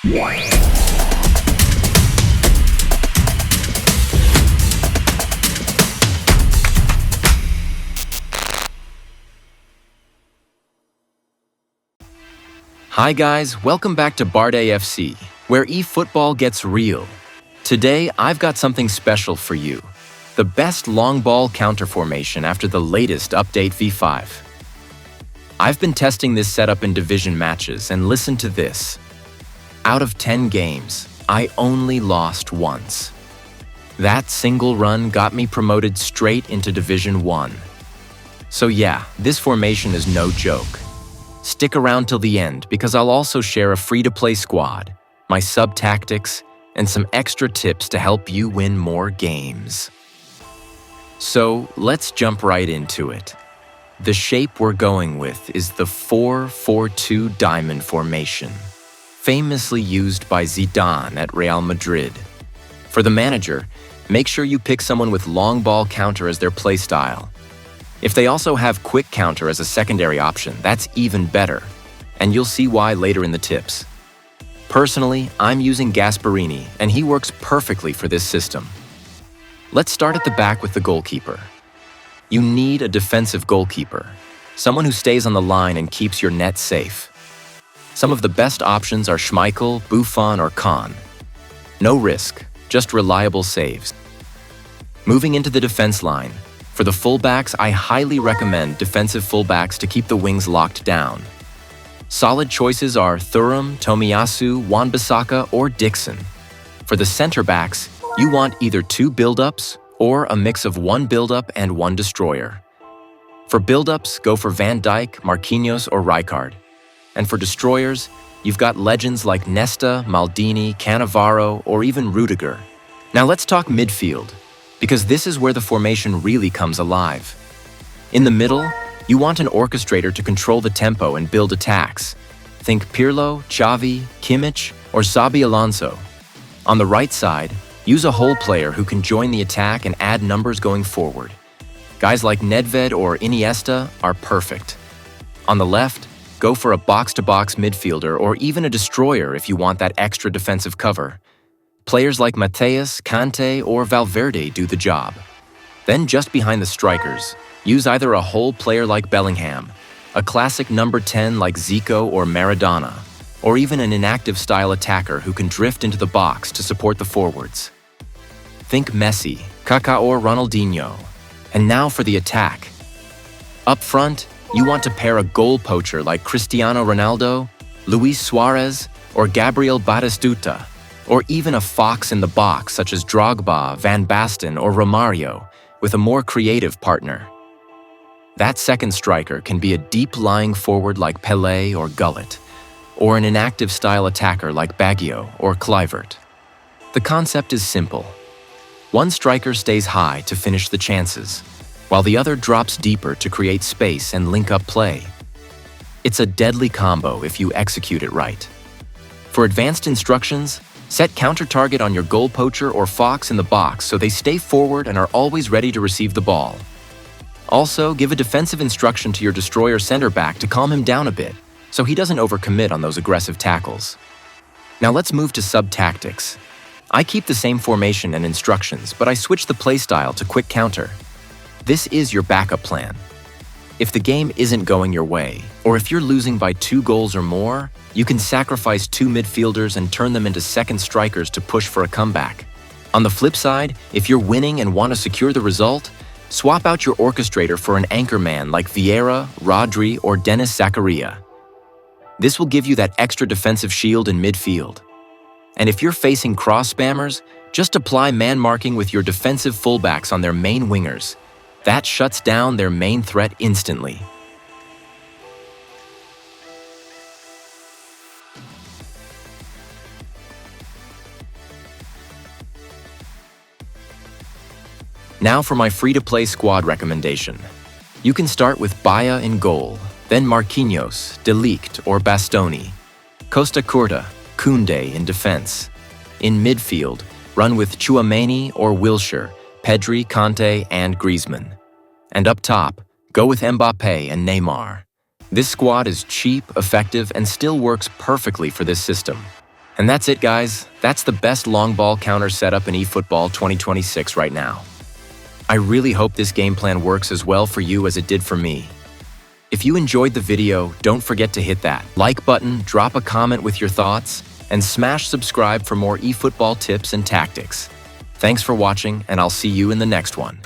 Hi guys, welcome back to Bard AFC, where eFootball gets real. Today, I've got something special for you. The best long ball counter formation after the latest update V5. I've been testing this setup in division matches, and listen to this. Out of 10 games, I only lost once. That single run got me promoted straight into Division 1. So yeah, this formation is no joke. Stick around till the end because I'll also share a free-to-play squad, my sub-tactics, and some extra tips to help you win more games. So let's jump right into it. The shape we're going with is the 4-4-2 diamond formation, famously used by Zidane at Real Madrid. For the manager, make sure you pick someone with long ball counter as their playstyle. If they also have quick counter as a secondary option, that's even better, and you'll see why later in the tips. Personally, I'm using Gasparini, and he works perfectly for this system. Let's start at the back with the goalkeeper. You need a defensive goalkeeper, someone who stays on the line and keeps your net safe. Some of the best options are Schmeichel, Buffon, or Kahn. No risk, just reliable saves. Moving into the defense line, for the fullbacks, I highly recommend defensive fullbacks to keep the wings locked down. Solid choices are Thuram, Tomiyasu, Wan-Bissaka, or Dixon. For the center backs, you want either 2 build-ups or a mix of 1 build-up and 1 destroyer. For build-ups, go for Van Dijk, Marquinhos, or Rijkaard. And for destroyers, you've got legends like Nesta, Maldini, Cannavaro, or even Rudiger. Now let's talk midfield, because this is where the formation really comes alive. In the middle, you want an orchestrator to control the tempo and build attacks. Think Pirlo, Xavi, Kimmich, or Xabi Alonso. On the right side, use a hole player who can join the attack and add numbers going forward. Guys like Nedved or Iniesta are perfect. On the left, go for a box-to-box midfielder or even a destroyer if you want that extra defensive cover. Players like Mateus, Kante, or Valverde do the job. Then just behind the strikers, use either a hole player like Bellingham, a classic number 10 like Zico or Maradona, or even an inactive style attacker who can drift into the box to support the forwards. Think Messi, Kaká, or Ronaldinho. And now for the attack. Up front, you want to pair a goal poacher like Cristiano Ronaldo, Luis Suarez, or Gabriel Batistuta, or even a fox in the box such as Drogba, Van Basten, or Romario, with a more creative partner. That second striker can be a deep-lying forward like Pelé or Gullit, or an inactive style attacker like Baggio or Kluivert. The concept is simple. One striker stays high to finish the chances, while the other drops deeper to create space and link up play. It's a deadly combo if you execute it right. For advanced instructions, set counter target on your goal poacher or fox in the box so they stay forward and are always ready to receive the ball. Also, give a defensive instruction to your destroyer center back to calm him down a bit, so he doesn't overcommit on those aggressive tackles. Now let's move to sub-tactics. I keep the same formation and instructions, but I switch the playstyle to quick counter. This is your backup plan. If the game isn't going your way, or if you're losing by 2 goals or more, you can sacrifice 2 midfielders and turn them into second strikers to push for a comeback. On the flip side, if you're winning and want to secure the result, swap out your orchestrator for an anchor man like Vieira, Rodri, or Dennis Zakaria. This will give you that extra defensive shield in midfield. And if you're facing cross spammers, just apply man marking with your defensive fullbacks on their main wingers. That shuts down their main threat instantly. Now for my free-to-play squad recommendation. You can start with Baia in goal, then Marquinhos, De Ligt, or Bastoni, Costa Curta, Koundé in defense. In midfield, run with Tchouaméni or Wilshere, Pedri, Kanté, and Griezmann. And up top, go with Mbappé and Neymar. This squad is cheap, effective, and still works perfectly for this system. And that's it, guys. That's the best long ball counter setup in eFootball 2026 right now. I really hope this game plan works as well for you as it did for me. If you enjoyed the video, don't forget to hit that like button, drop a comment with your thoughts, and smash subscribe for more eFootball tips and tactics. Thanks for watching, and I'll see you in the next one.